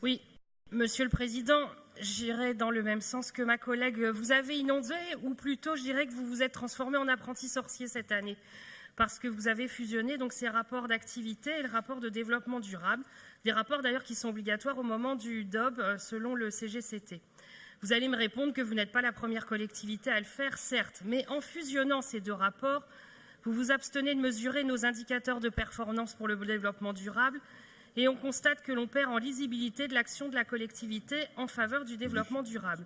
Oui, Monsieur le Président, j'irai dans le même sens que ma collègue. Vous avez inondé, ou plutôt je dirais que vous vous êtes transformé en apprenti sorcier cette année, parce que vous avez fusionné donc ces rapports d'activité et le rapport de développement durable, des rapports d'ailleurs qui sont obligatoires au moment du DOB selon le CGCT. Vous allez me répondre que vous n'êtes pas la première collectivité à le faire, certes, mais en fusionnant ces deux rapports, vous vous abstenez de mesurer nos indicateurs de performance pour le développement durable et on constate que l'on perd en lisibilité de l'action de la collectivité en faveur du développement durable.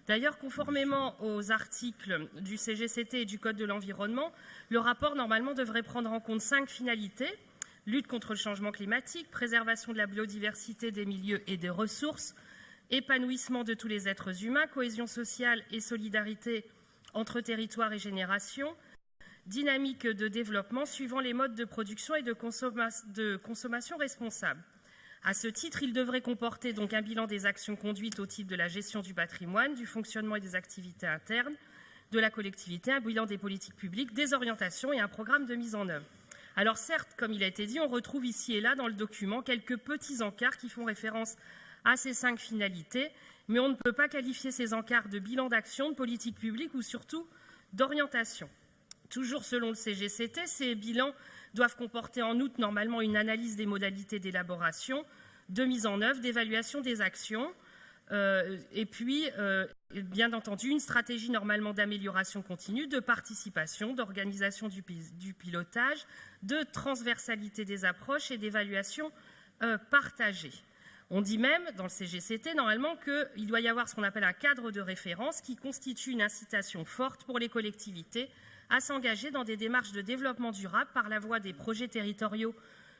D'ailleurs, conformément aux articles du CGCT et du Code de l'environnement, le rapport normalement devrait prendre en compte 5 finalités: lutte contre le changement climatique, préservation de la biodiversité des milieux et des ressources, épanouissement de tous les êtres humains, cohésion sociale et solidarité entre territoires et générations, dynamique de développement suivant les modes de production et de consommation responsables. À ce titre, il devrait comporter donc un bilan des actions conduites au titre de la gestion du patrimoine, du fonctionnement et des activités internes de la collectivité, un bilan des politiques publiques, des orientations et un programme de mise en œuvre. Alors certes, comme il a été dit, on retrouve ici et là dans le document quelques petits encarts qui font référence à ces 5 finalités, mais on ne peut pas qualifier ces encarts de bilan d'action, de politique publique ou surtout d'orientation. Toujours selon le CGCT, ces bilans doivent comporter en outre normalement une analyse des modalités d'élaboration, de mise en œuvre, d'évaluation des actions, et puis, bien entendu, une stratégie normalement d'amélioration continue, de participation, d'organisation du pilotage, de transversalité des approches et d'évaluation partagée. On dit même, dans le CGCT, normalement, qu'il doit y avoir ce qu'on appelle un cadre de référence qui constitue une incitation forte pour les collectivités à s'engager dans des démarches de développement durable par la voie des projets territoriaux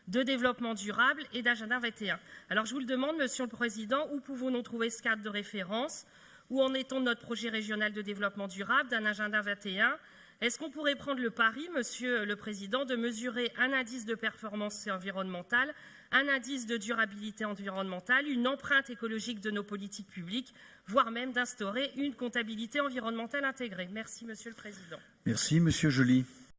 de développement durable et d'agenda 21. Alors je vous le demande, Monsieur le Président, où pouvons-nous trouver ce cadre de référence? Où en est-on de notre projet régional de développement durable, d'un agenda 21? Est-ce qu'on pourrait prendre le pari, Monsieur le Président, de mesurer un indice de performance environnementale, un indice de durabilité environnementale, une empreinte écologique de nos politiques publiques, voire même d'instaurer une comptabilité environnementale intégrée? Merci, Monsieur le Président. Merci, Monsieur Joly.